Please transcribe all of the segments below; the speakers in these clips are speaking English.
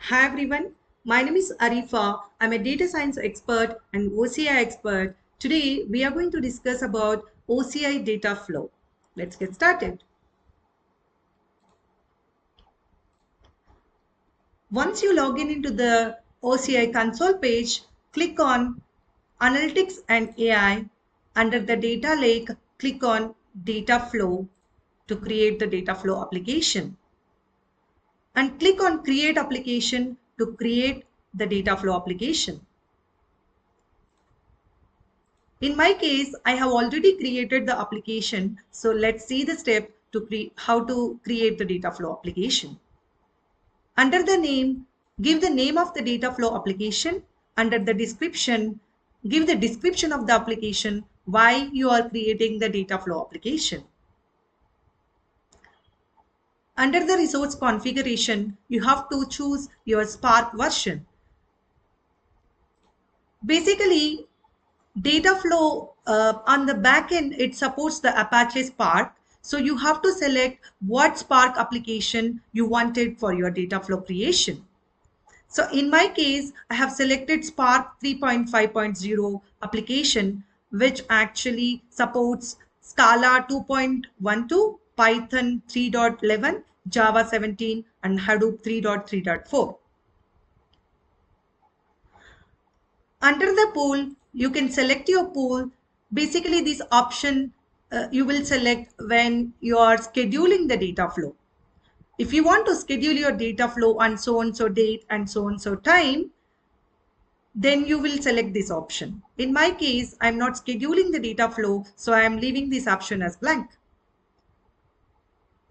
Hi everyone, my name is Arifa. I'm a data science expert and OCI expert. Today we are going to discuss about OCI data flow. Let's get started. Once you log in into the OCI console page, click on Analytics and AI. Under the data lake, click on Data Flow to create the data flow application. And click on Create Application to create the data flow application. In my case, I have already created the application. So let's see the step to how to create the data flow application. Under the name, give the name of the data flow application. Under the description, give the description of the application, why you are creating the data flow application. Under the resource configuration, you have to choose your Spark version. Basically, data flow on the back end, it supports the Apache Spark. So you have to select what Spark application you wanted for your data flow creation. So in my case, I have selected Spark 3.5.0 application, which actually supports Scala 2.12, Python 3.11, Java 17, and Hadoop 3.3.4. Under the pool, you can select your pool. Basically, this option you will select when you are scheduling the data flow. If you want to schedule your data flow on so and so date and so and so time, then you will select this option. In my case, I'm not scheduling the data flow, so I am leaving this option as blank.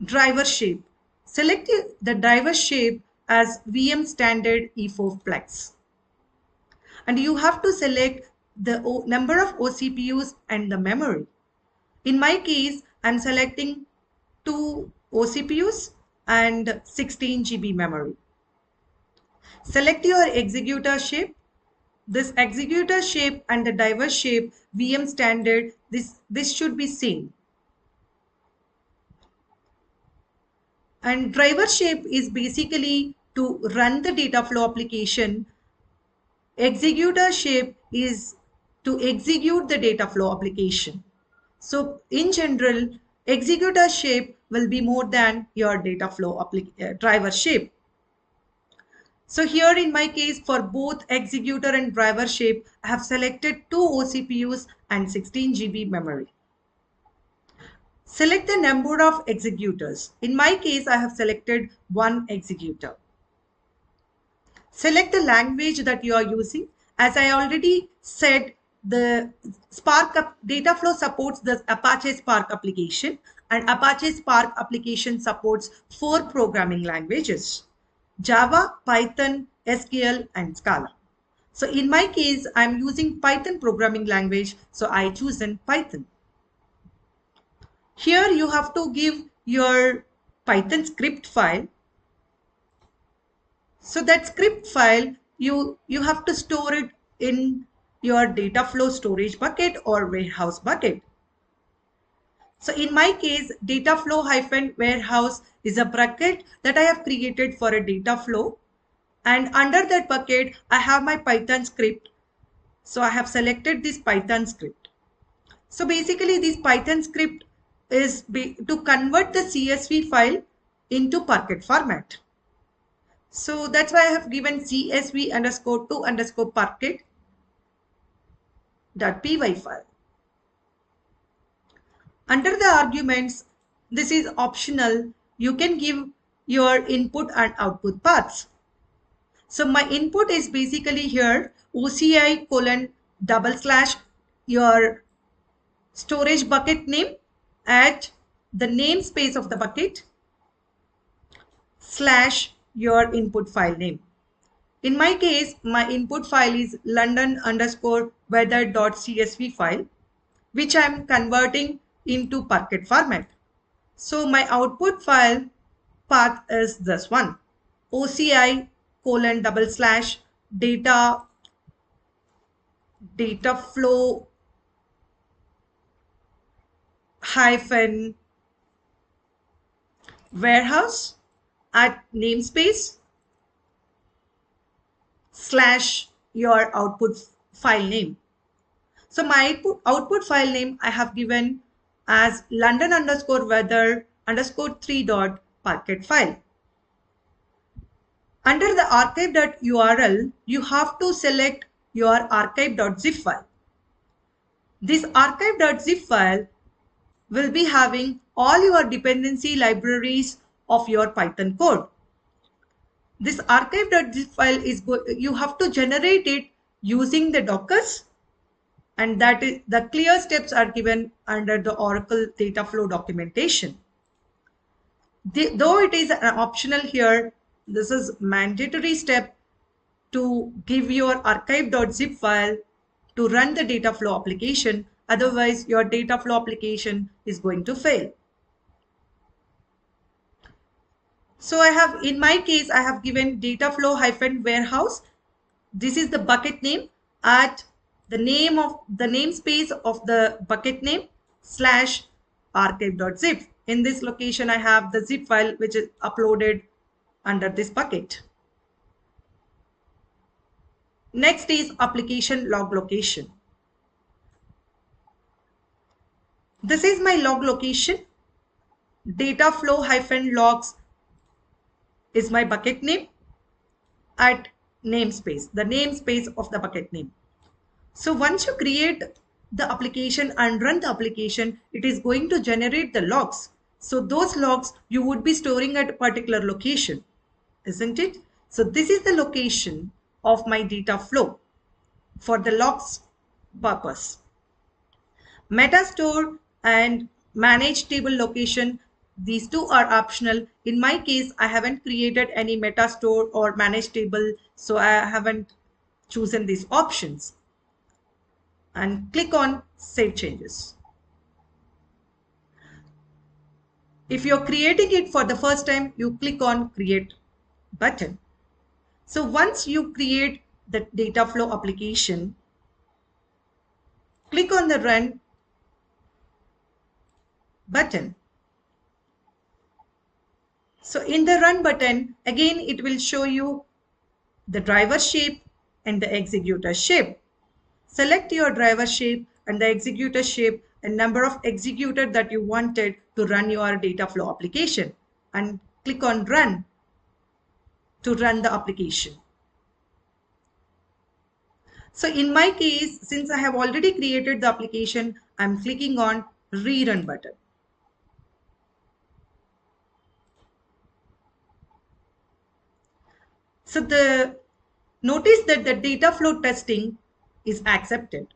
Driver shape. Select the driver shape as VM standard E4 Flex. And you have to select the number of OCPUs and the memory. In my case, I'm selecting 2 OCPUs and 16 GB memory. Select your executor shape. This executor shape and the driver shape VM standard, this should be same. And driver shape is basically to run the data flow application. Executor shape is to execute the data flow application. So in general, executor shape will be more than your data flow driver shape. So here in my case, for both executor and driver shape, I have selected 2 OCPUs and 16 GB memory. Select the number of executors. In my case, I have selected 1 executor. Select the language that you are using. As I already said, the Spark data flow supports the Apache Spark application, and Apache Spark application supports 4 programming languages: Java, Python, SQL, and Scala. So in my case, I'm using Python programming language, so I chosen Python. Here you have to give your Python script file. So that script file, you have to store it in your data flow storage bucket or warehouse bucket. So in my case, data flow hyphen warehouse is a bucket that I have created for a data flow. And under that bucket, I have my Python script. So I have selected this Python script. So basically this Python script is to convert the CSV file into Parquet format. So that's why I have given CSV underscore to underscore Parquet .py file. Under the arguments, this is optional. You can give your input and output paths. So my input is basically here OCI : / your storage bucket name at the namespace of the bucket / your input file name. In my case, my input file is London underscore weather.csv file, which I'm converting into Parquet format. So my output file path is this one: OCI : data flow hyphen warehouse at namespace slash your output file name. So my output file name I have given as London underscore weather underscore 3 dot Parquet file. Under the archive.url, you have to select your archive.zip file. This archive.zip file will be having all your dependency libraries of your Python code. This archive.zip file is you have to generate it using the Dockers, and that is the clear steps are given under the Oracle Dataflow documentation. Though it is an optional here, this is mandatory step to give your archive.zip file to run the Dataflow application. Otherwise, your Dataflow application is going to fail. So I have, in my case, I have given Dataflow-warehouse. This is the bucket name at the name of the namespace of the bucket name slash archive.zip. In this location, I have the zip file which is uploaded under this bucket. Next is application log location. This is my log location. Dataflow-logs is my bucket name at namespace, the namespace of the bucket name. So once you create the application and run the application, it is going to generate the logs. So those logs you would be storing at a particular location, isn't it? So this is the location of my Dataflow for the logs purpose. Metastore and manage table location, these two are optional. In my case, I haven't created any Metastore or manage table, so I haven't chosen these options. And click on Save Changes. If you're creating it for the first time, you click on Create button. So once you create the Dataflow application, click on the Run button. So in the Run button, again, it will show you the driver shape and the executor shape. Select your driver shape and the executor shape and number of executor that you wanted to run your Dataflow application, and click on Run to run the application. So in my case, since I have already created the application, I'm clicking on Rerun button. So notice that the Dataflow testing is accepted.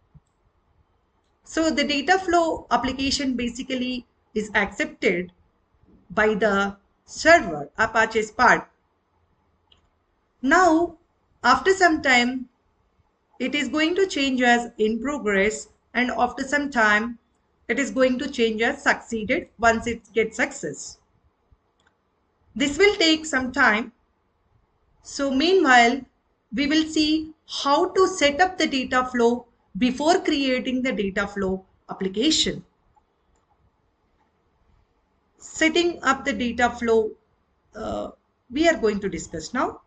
So the Dataflow application basically is accepted by the server, Apache Spark. Now, after some time, it is going to change as in progress, and after some time, it is going to change as succeeded once it gets success. This will take some time. So meanwhile, we will see how to set up the Dataflow before creating the Dataflow application. Setting up the Dataflow, we are going to discuss now.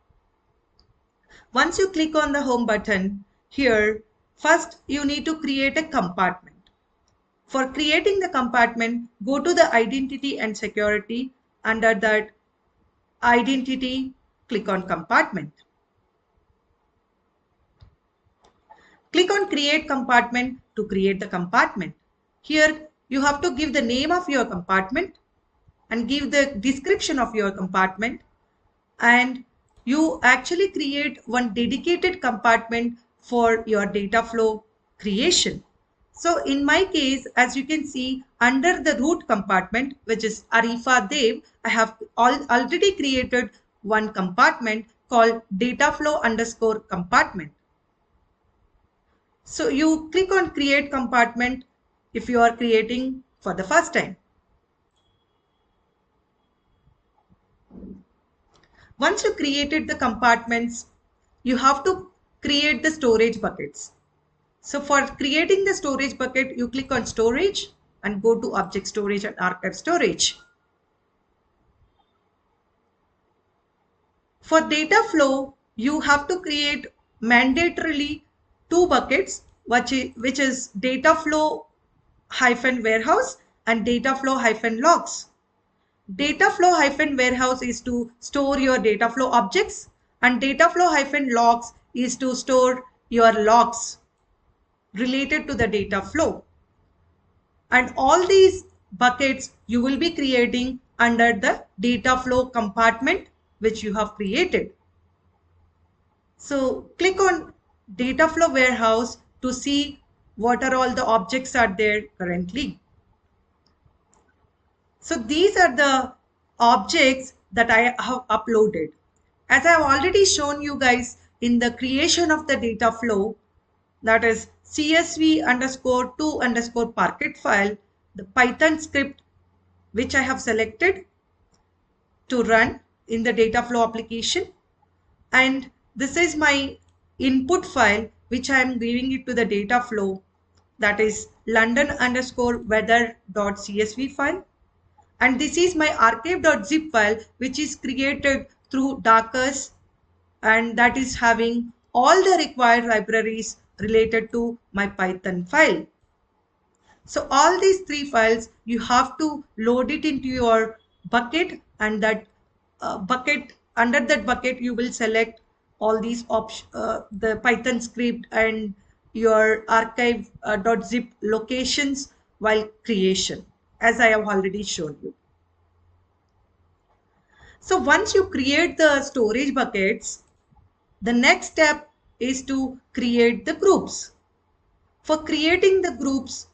Once you click on the Home button here, first you need to create a compartment. For creating the compartment, go to the Identity and Security. Under that Identity, click on Compartment. Click on Create Compartment to create the compartment. Here you have to give the name of your compartment and give the description of your compartment, and you actually create one dedicated compartment for your Dataflow creation. So in my case, as you can see, under the root compartment, which is Arifa Dev, I have already created one compartment called Dataflow_compartment. So you click on Create Compartment if you are creating for the first time. Once you created the compartments, you have to create the storage buckets. So for creating the storage bucket, you click on Storage and go to Object Storage and Archive Storage. For Dataflow, you have to create mandatorily two buckets, which is data flow hyphen warehouse and data flow hyphen logs. Data flow hyphen warehouse is to store your data flow objects, and data flow hyphen logs is to store your logs related to the data flow. And all these buckets you will be creating under the data flow compartment which you have created. So click on data flow warehouse to see what are all the objects are there currently. So these are the objects that I have uploaded. As I have already shown you guys in the creation of the data flow, that is CSV underscore to underscore Parquet file, the Python script which I have selected to run in the data flow application. And this is my input file which I am giving it to the data flow, that is London underscore weather.csv file. And this is my archive.zip file which is created through Darkus, and that is having all the required libraries related to my Python file. So all these three files, you have to load it into your bucket, and that bucket, under that bucket, you will select all these the Python script and your archive.zip locations while creation, as I have already shown you. So once you create the storage buckets, the next step is to create the groups. For creating the groups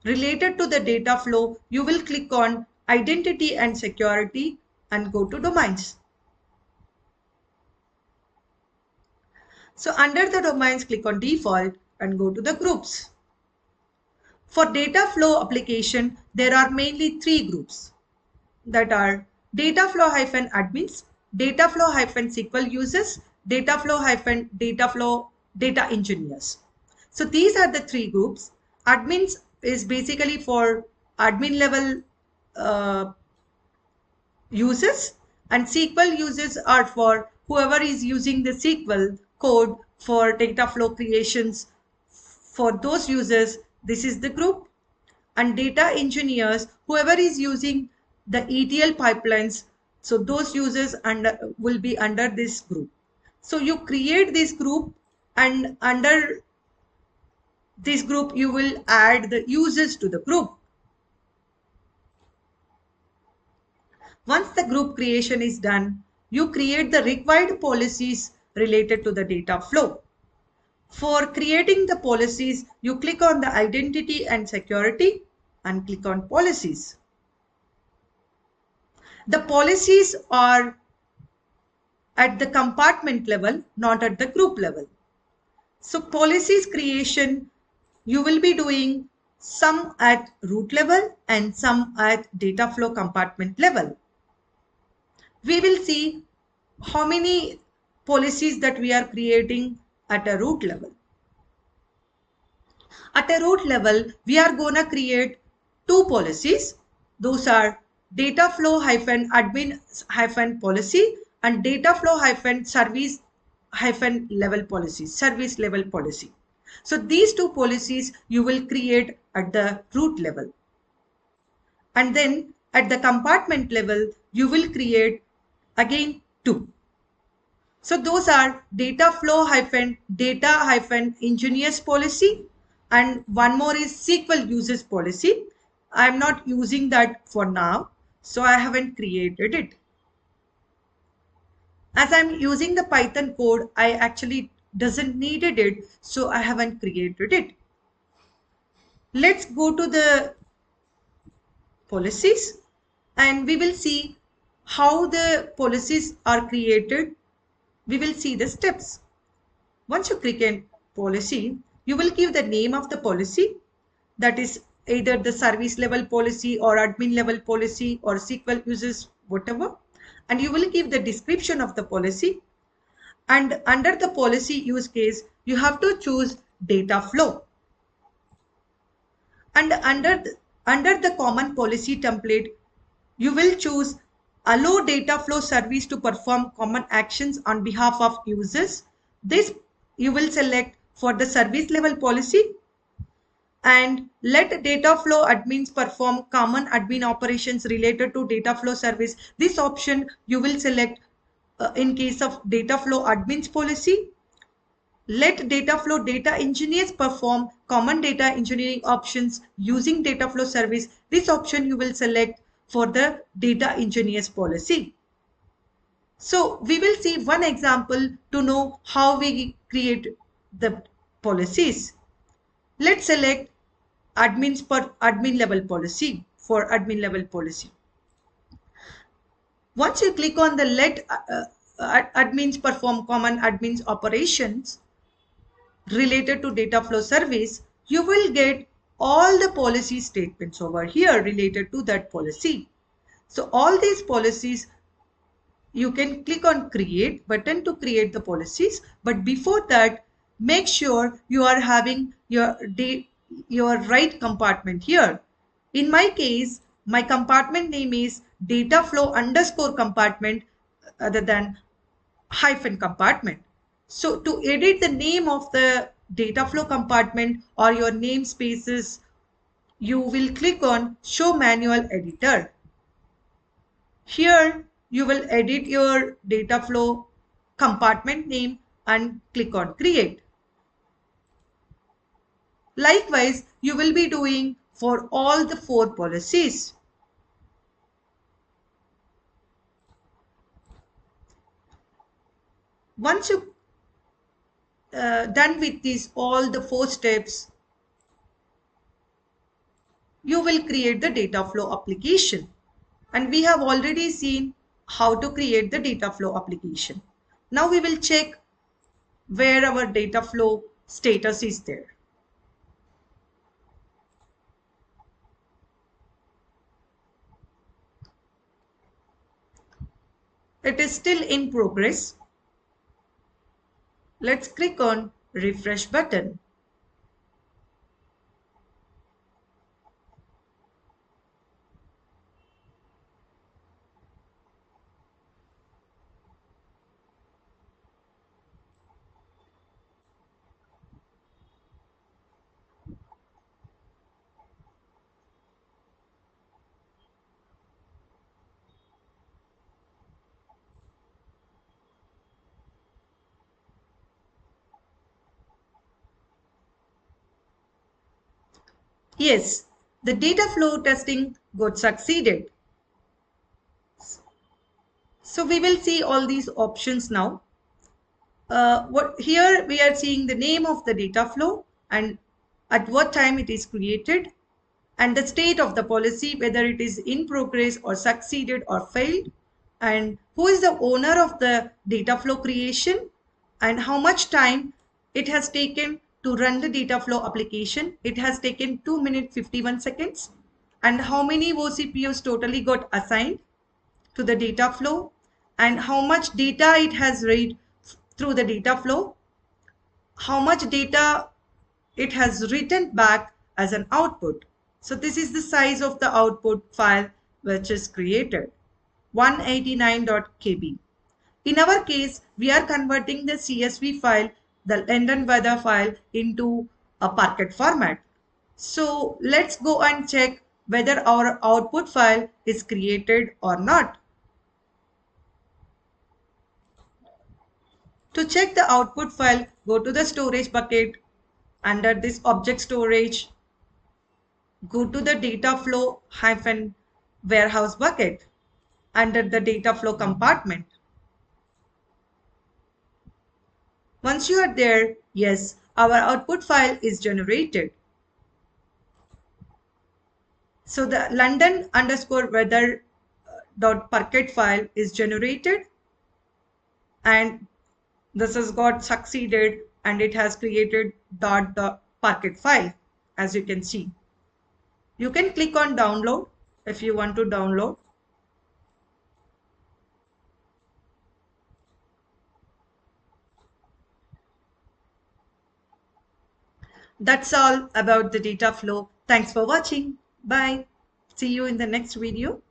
related to the data flow, you will click on Identity and Security and go to Domains. So under the Domains, click on Default and go to the Groups. For data flow application, there are mainly three groups, that are data flow hyphen admins, data flow hyphen SQL users, data flow hyphen data engineers. So these are the three groups. Admins is basically for admin level users, and SQL users are for whoever is using the SQL code for data flow creations. For those users, this is the group. And data engineers, whoever is using the ETL pipelines, so those users will be under this group. So you create this group, and under this group you will add the users to the group. Once the group creation is done, you create the required policies related to the data flow. For creating the policies, you click on the Identity and Security and click on Policies. The policies are at the compartment level, not at the group level. So policies creation, you will be doing some at root level and some at data flow compartment level. We will see how many policies that we are creating at a root level. At a root level, we are going to create two policies. Those are data flow hyphen admin hyphen policy and data flow hyphen service hyphen level policy, service level policy. So these two policies you will create at the root level. And then at the compartment level, you will create again two. So those are data flow hyphen data hyphen engineers policy, and one more is SQL users policy. I'm not using that for now, so I haven't created it. As I'm using the Python code, I actually doesn't needed it, so I haven't created it. Let's go to the policies and we will see how the policies are created. We will see the steps. Once you click on policy, you will give the name of the policy, that is either the service level policy or admin level policy or SQL users, whatever. And you will give the description of the policy. And under the policy use case, you have to choose data flow. And under the common policy template, you will choose allow data flow service to perform common actions on behalf of users. This you will select for the service level policy, and let data flow admins perform common admin operations related to data flow service. This option you will select in case of data flow admins policy. Let data flow data engineers perform common data engineering options using data flow service. This option you will select for the data engineers policy. So we will see one example to know how we create the policies. Let's select admins per admin level policy for admin level policy. Once you click on the let admins perform common admins operations related to data flow service, you will get all the policy statements over here related to that policy. So all these policies, you can click on create button to create the policies, but before that make sure you are having your right compartment here. In my case, my compartment name is data flow underscore compartment other than hyphen compartment. So to edit the name of the data flow compartment or your namespaces, you will click on show manual editor. Here you will edit your data flow compartment name and click on create. Likewise, you will be doing for all the 4 policies. Once you done with these all the 4 steps, you will create the data flow application. And we have already seen how to create the data flow application. Now we will check where our data flow status is there. It is still in progress. Let's click on refresh button. Yes, the data flow testing got succeeded. So we will see all these options now. Here we are seeing the name of the data flow and at what time it is created, and the state of the policy, whether it is in progress or succeeded or failed, and who is the owner of the data flow creation, and how much time it has taken to run the data flow application. It has taken 2 minutes 51 seconds. And how many OCPUs totally got assigned to the data flow, and how much data it has read through the data flow, how much data it has written back as an output. So this is the size of the output file which is created, 189.kb. In our case, we are converting the CSV file, the London weather file, into a Parquet format. So let's go and check whether our output file is created or not. To check the output file, go to the storage bucket. Under this object storage, go to the data flow hyphen warehouse bucket under the data flow compartment. Once you are there, yes, our output file is generated. So the London underscore weather dot Parquet file is generated, and this has got succeeded and it has created dot Parquet file, as you can see. You can click on download if you want to download. That's all about the data flow. Thanks for watching. Bye. See you in the next video.